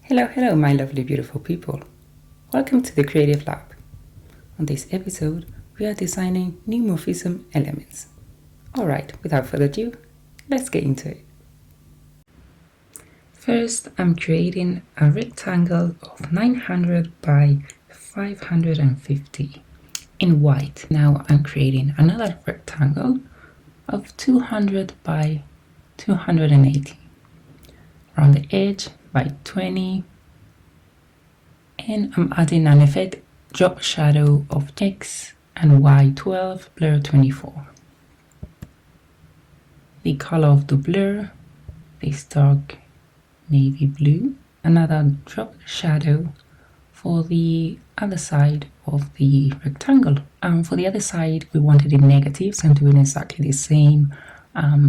Hello, my lovely, beautiful people. Welcome to the Creative Lab. On this episode, we are designing Neumorphism elements. Alright, without further ado, let's get into it. First, I'm creating a rectangle of 900 by 550 in white. Now I'm creating another rectangle of 200 by 280. Around the edge by 20, and I'm adding an effect drop shadow of X and Y 12, blur 24. The color of the blur is dark navy blue. Another drop shadow for the other side of the rectangle. For the other side, we wanted it negative, so I'm doing exactly the same.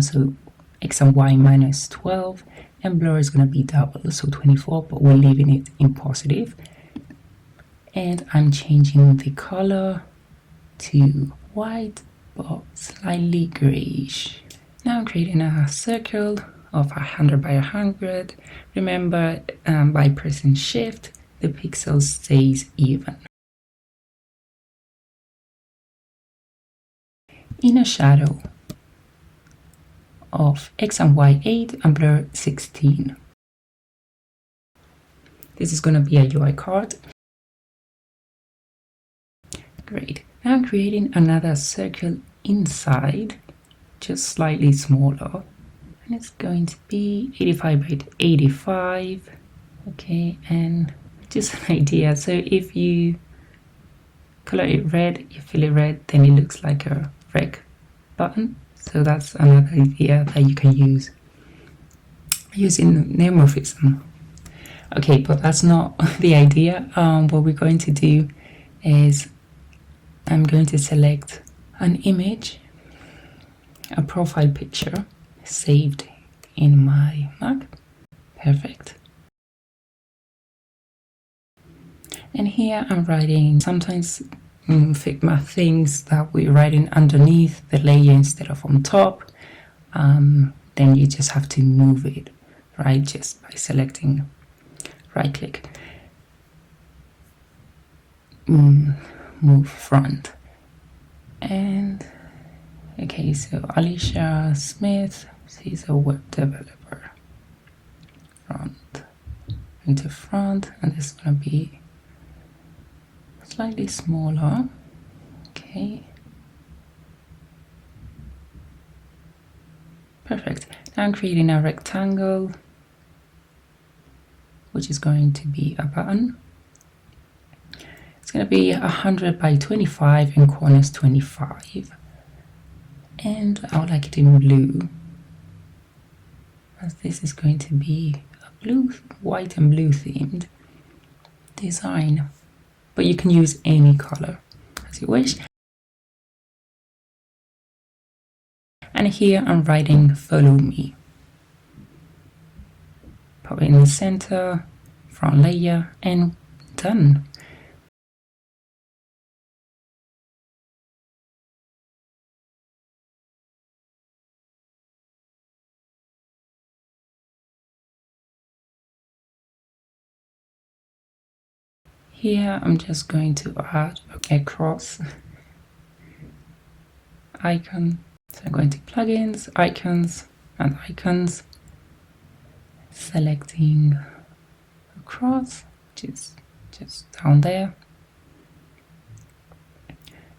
So X and Y minus 12, and blur is going to be double, so 24, but we're leaving it in positive. And I'm changing the color to white but slightly grayish. Now I'm creating a circle of 100 by 100. Remember, by pressing shift, the pixel stays even. Inner shadow of X and Y 8 and blur 16. This is going to be a UI card. Great. Now I'm creating another circle inside, just slightly smaller, and it's going to be 85 by 85. Okay, and just an idea. So if you color it red, you fill it red, then it looks like a rec button. So that's another idea that you can use using Neumorphism. Okay, but that's not the idea. What we're going to do is I'm going to select an image, a profile picture saved in my Mac. Perfect. And here I'm writing, sometimes Figma things that we're writing underneath the layer instead of on top. Then you just have to move it, right? Just by selecting right click. Move front. And okay, so Alicia Smith, she's a web developer. Front into front, and this is gonna be slightly smaller. Okay, perfect. Now I'm creating a rectangle which is going to be a button. It's going to be 100 by 25 and corners 25, and I would like it in blue, as this is going to be a blue, white and blue themed design, but you can use any color as you wish. And here I'm writing follow me. Put it in the center, front layer, and done. Here I'm just going to add a cross icon. So I'm going to plugins, icons, and icons, selecting a cross, which is just down there,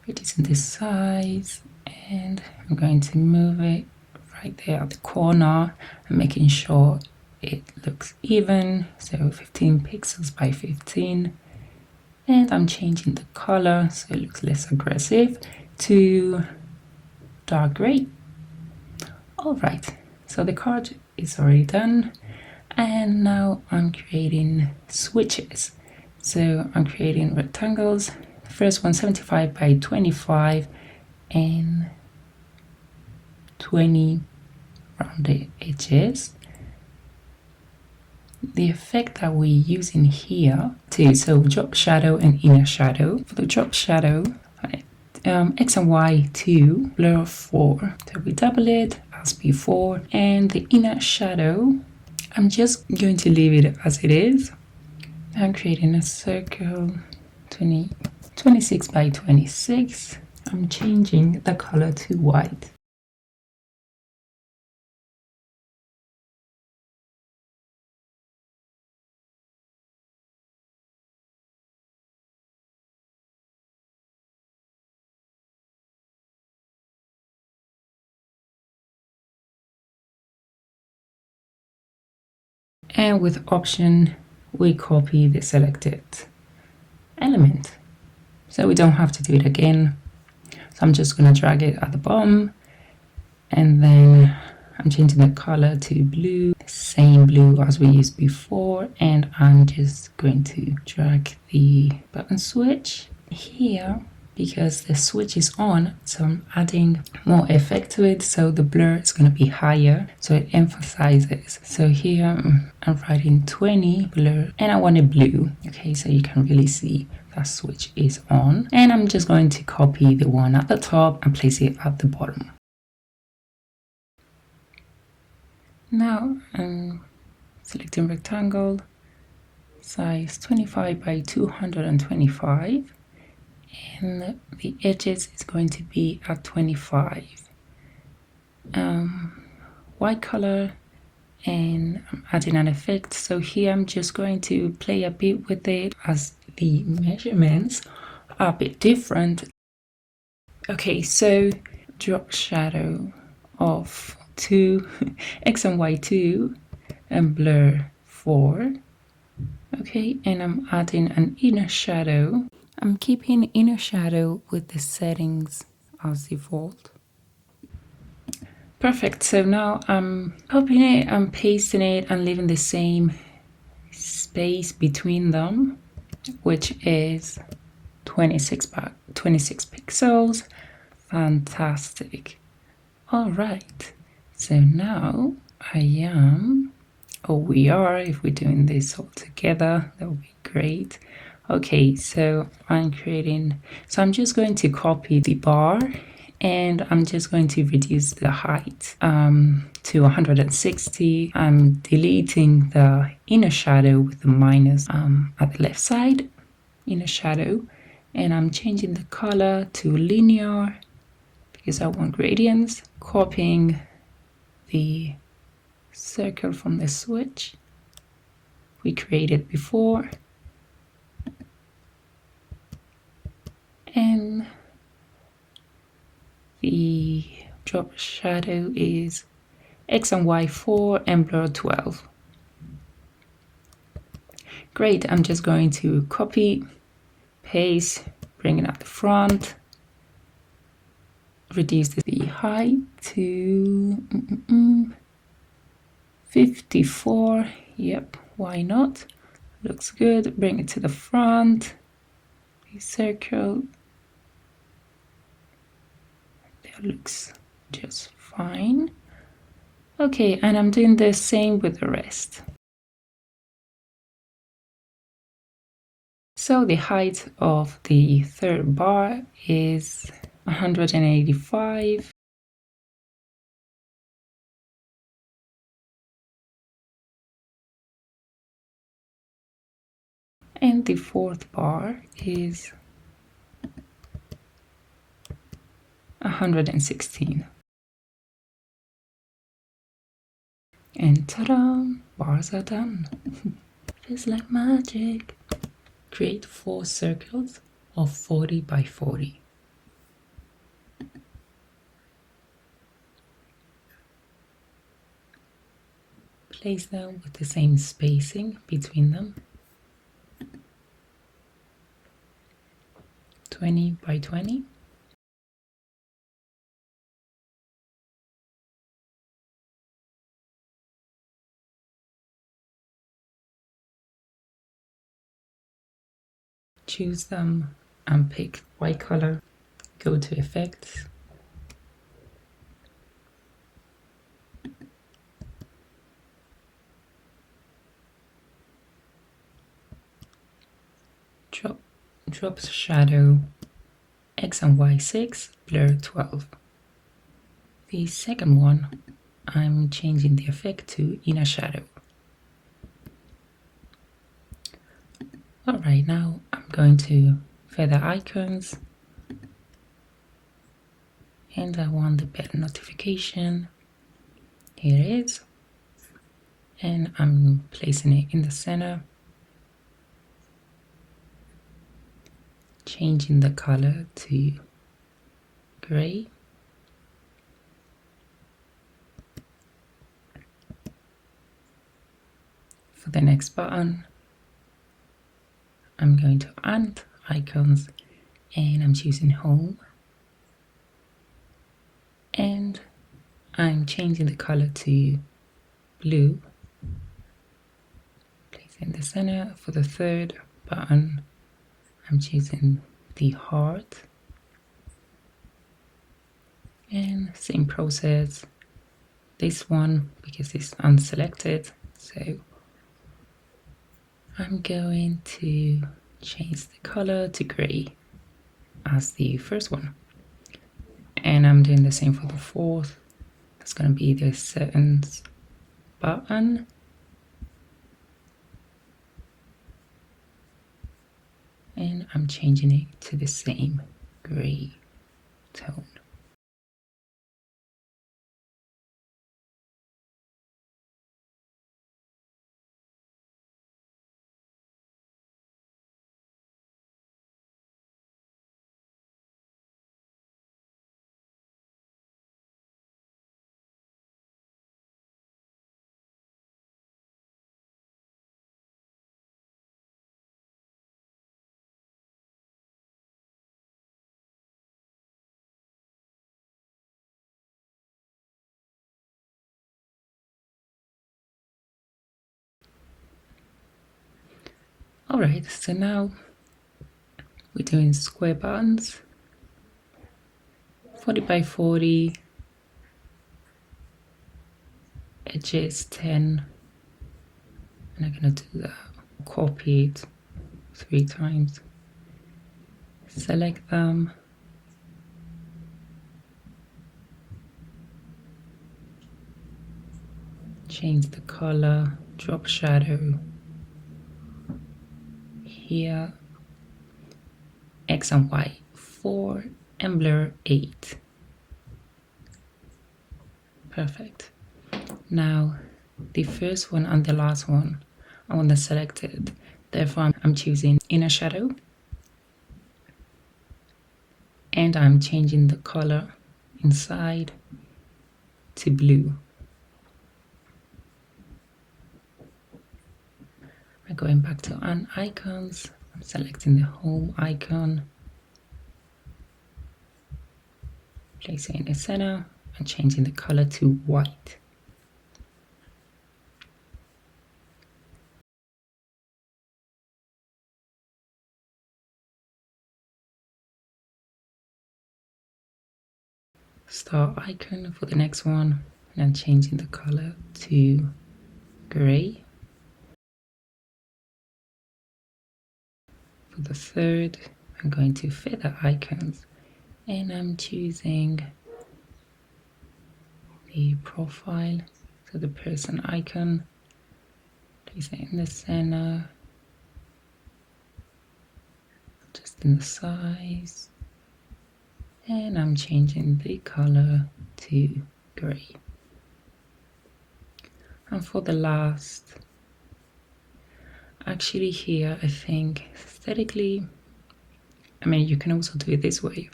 reducing the size, and I'm going to move it right there at the corner and making sure it looks even, so 15 pixels by 15. And I'm changing the color so it looks less aggressive to dark gray. All right, so the card is already done, and now I'm creating switches. So I'm creating rectangles. The first one 75 by 25 and 20 around the edges. The effect that we're using here too, so drop shadow and inner shadow. For the drop shadow, X and Y 2, blur 4. So we double it as before, and the inner shadow, I'm just going to leave it as it is. I'm creating a circle 26 by 26. I'm changing the color to white. And with option, we copy the selected element. So we don't have to do it again. So I'm just going to drag it at the bottom, and then I'm changing the color to blue, same blue as we used before, and I'm just going to drag the button switch here because the switch is on, so I'm adding more effect to it, so the blur is going to be higher, so it emphasizes. So here I'm writing 20 blur, and I want it blue. Okay, so you can really see that switch is on, and I'm just going to copy the one at the top and place it at the bottom. Now I'm selecting rectangle, size 25 by 225, and the edges is going to be at 25. White color, and I'm adding an effect. So here I'm just going to play a bit with it as the measurements are a bit different. Okay, so drop shadow of 2, X and Y 2, and blur 4. Okay, and I'm adding an inner shadow. I'm keeping inner shadow with the settings as default. Perfect, so now I'm copying it and pasting it and leaving the same space between them, which is 26 pixels. Fantastic. All right, so now we are, if we're doing this all together, that would be great. Okay, so I'm just going to copy the bar, and I'm just going to reduce the height to 160. I'm deleting the inner shadow with the minus at the left side, inner shadow, and I'm changing the color to linear because I want gradients, copying the circle from the switch we created before, and the drop shadow is X and Y 4 and blur 12. Great, I'm just going to copy, paste, bring it up the front, reduce the height to 54. Yep, why not? Looks good. Bring it to the front, the circle. That looks just fine. Okay, and I'm doing the same with the rest. So the height of the third bar is 185. And the fourth bar is 116. And ta-da! Bars are done. Feels like magic. Create 4 circles of 40 by 40. Place them with the same spacing between them. 20 by 20. Choose them and pick white color. Go to effects. Drop shadow X and Y 6, blur 12. The second one, I'm changing the effect to inner shadow. Alright, now I'm going to feather icons, and I want the bell notification. Here it is, and I'm placing it in the center, changing the color to gray. For the next button, I'm going to add icons, and I'm choosing home, and I'm changing the color to blue. Place it in the center. For the third button, I'm choosing the heart, and same process. This one, because it's unselected, so I'm going to change the color to gray as the first one, and I'm doing the same for the fourth. That's going to be the settings button, and I'm changing it to the same gray tone. Alright, so now we're doing square buttons, 40 by 40, edges 10, and I'm going to do that. Copy it 3 times, select them, change the color, drop shadow here, X and Y 4, and blur 8. Perfect. Now the first one and the last one I want to select it, therefore I'm choosing inner shadow, and I'm changing the color inside to blue. I'm going back to on icons, I'm selecting the home icon, placing it in the center, and changing the color to white. Star icon for the next one, and I'm changing the color to gray. For the third, I'm going to feather icons, and I'm choosing the profile, so the person icon, place it in the center, adjusting the size, and I'm changing the color to gray. And for the last, actually here I think aesthetically, I mean you can also do it this way,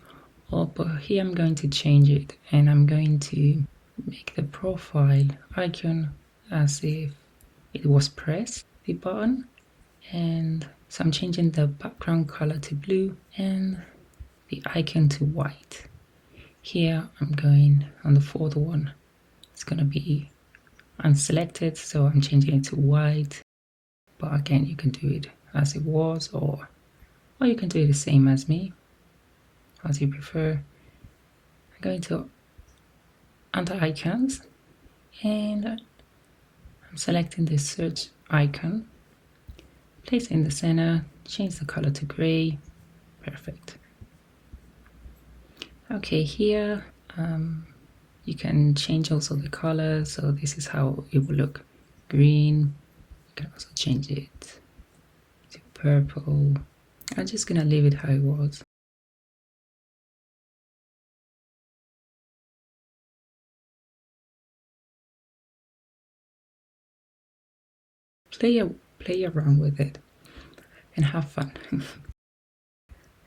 but here I'm going to change it, and I'm going to make the profile icon as if it was pressed, the button, and so I'm changing the background color to blue and the icon to white. Here I'm going on the fourth one, it's going to be unselected, so I'm changing it to white, but again you can do it as it was, or you can do it the same as me, as you prefer. I'm going to under icons, and I'm selecting the search icon, place it in the center, change the color to gray. Perfect. Okay, here you can change also the color, so this is how it will look. Green, you can also change it to purple. I'm just gonna leave it how it was. Play around with it and have fun.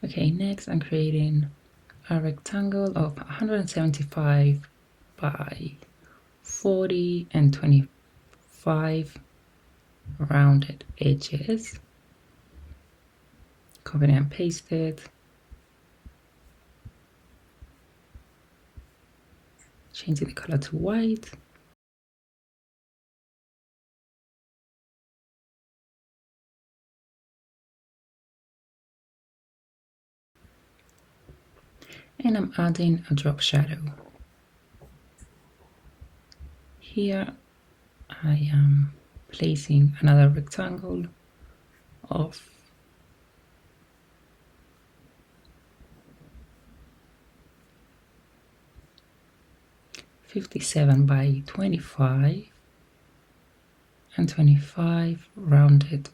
Okay, next I'm creating a rectangle of 175 by 40 and 25 rounded edges. Copy and paste it. Changing the color to white. And I'm adding a drop shadow. Here I am placing another rectangle of 57 by 25 and 25 rounded.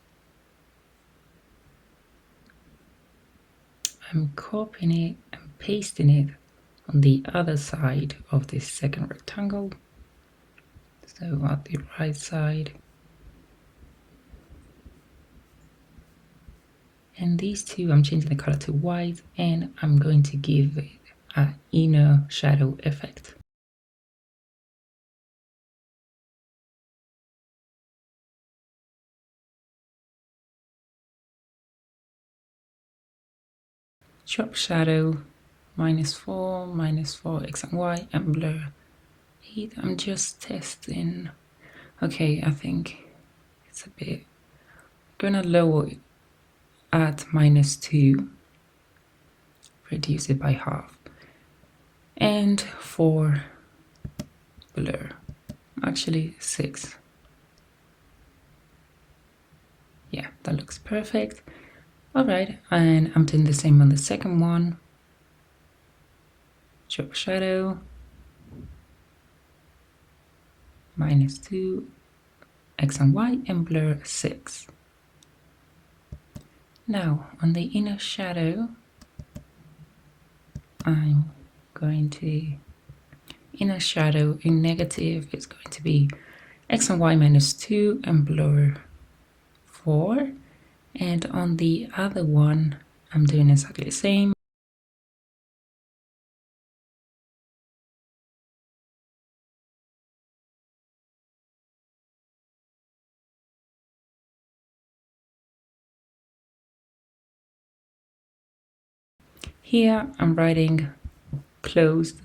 I'm copying it and pasting it on the other side of this second rectangle. So at the right side. And these two, I'm changing the color to white, and I'm going to give it an inner shadow effect. Drop shadow, -4, X and Y, and blur 8. I'm just testing. Okay, I think it's a bit. Gonna lower it at -2, reduce it by half, and 4 blur, actually 6. Yeah, that looks perfect. All right, and I'm doing the same on the second one. Drop shadow, -2, X and Y, and blur 6. Now on the inner shadow, I'm going to, inner shadow in negative is going to be X and Y -2 and blur 4. And on the other one, I'm doing exactly the same. Here I'm writing closed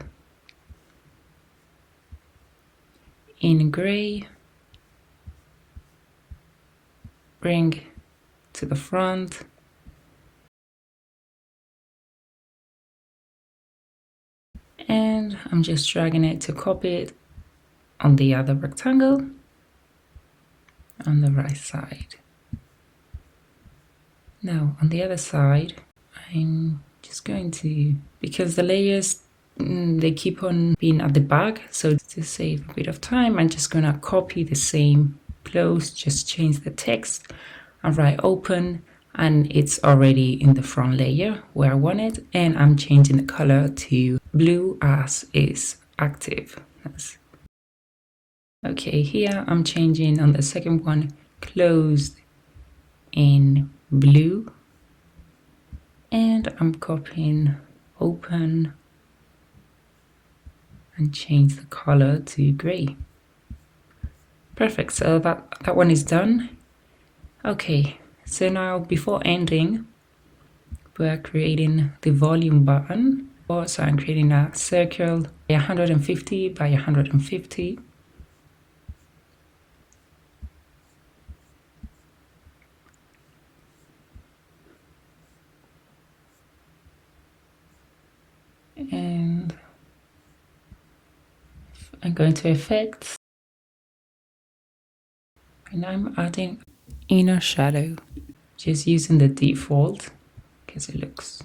in gray, bring to the front, and I'm just dragging it to copy it on the other rectangle on the right side. Now on the other side, I'm just going to, because the layers, they keep on being at the back, so to save a bit of time, I'm just gonna copy the same close, just change the text and write open, and it's already in the front layer where I want it, and I'm changing the color to blue as is active. Okay, here I'm changing on the second one, closed in blue, and I'm copying open and change the color to gray. Perfect, so that one is done. Okay, so now before ending, we're creating the volume button. So I'm creating a circle 150 by 150. And I'm going to effects, and I'm adding inner shadow, just using the default because it looks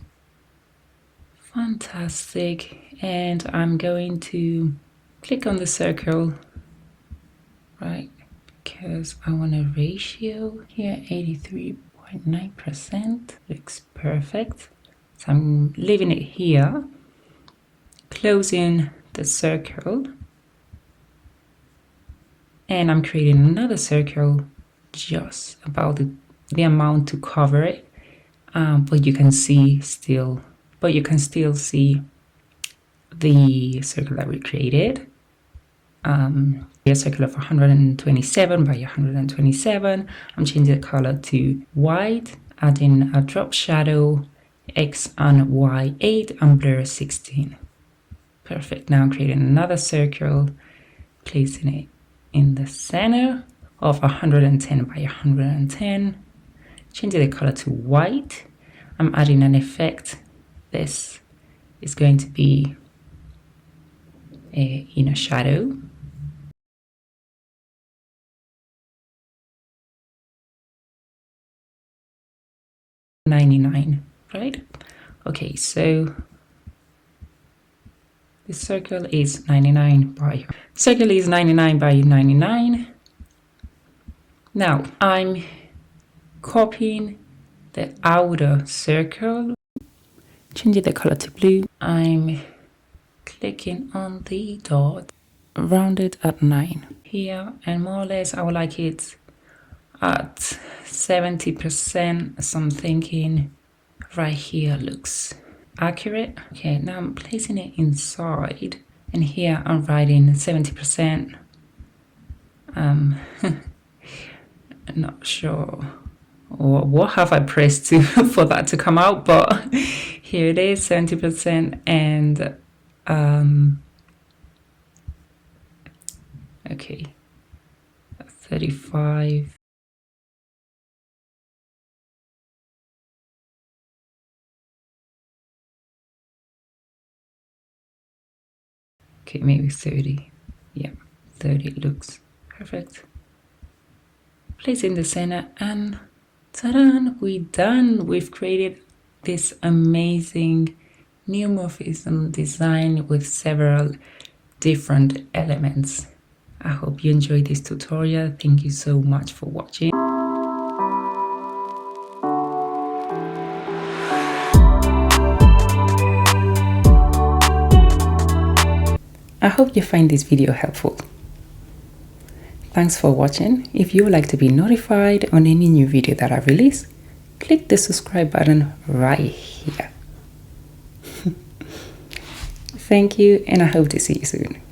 fantastic. And I'm going to click on the circle, right, because I want a ratio here 83 0.9%. Looks perfect. So I'm leaving it here, closing the circle, and I'm creating another circle just about the amount to cover it, but you can still see the circle that we created. A circle of 127 by 127. I'm changing the color to white, adding a drop shadow, X and Y 8 and blur 16. Perfect. Now I'm creating another circle, placing it in the center of 110 by 110. Changing the color to white. I'm adding an effect. This is going to be a inner shadow. $99, right? Okay, so the circle is 99 by 99. Now I'm copying the outer circle, changing the color to blue. I'm clicking on the dot, rounded at 9 here, and more or less I would like it at 70%. So I'm thinking right here looks accurate. Okay, now I'm placing it inside, and here I'm writing 70%. I'm not sure what have I pressed to for that to come out, but here it is, 70%, and okay, 35. Okay, maybe 30. Yeah, 30 looks perfect. Place in the center, and ta-da, we're done. We've created this amazing neumorphism design with several different elements. I hope you enjoyed this tutorial. Thank you so much for watching. I hope you find this video helpful. Thanks for watching. If you would like to be notified on any new video that I release, click the subscribe button right here. Thank you, and I hope to see you soon.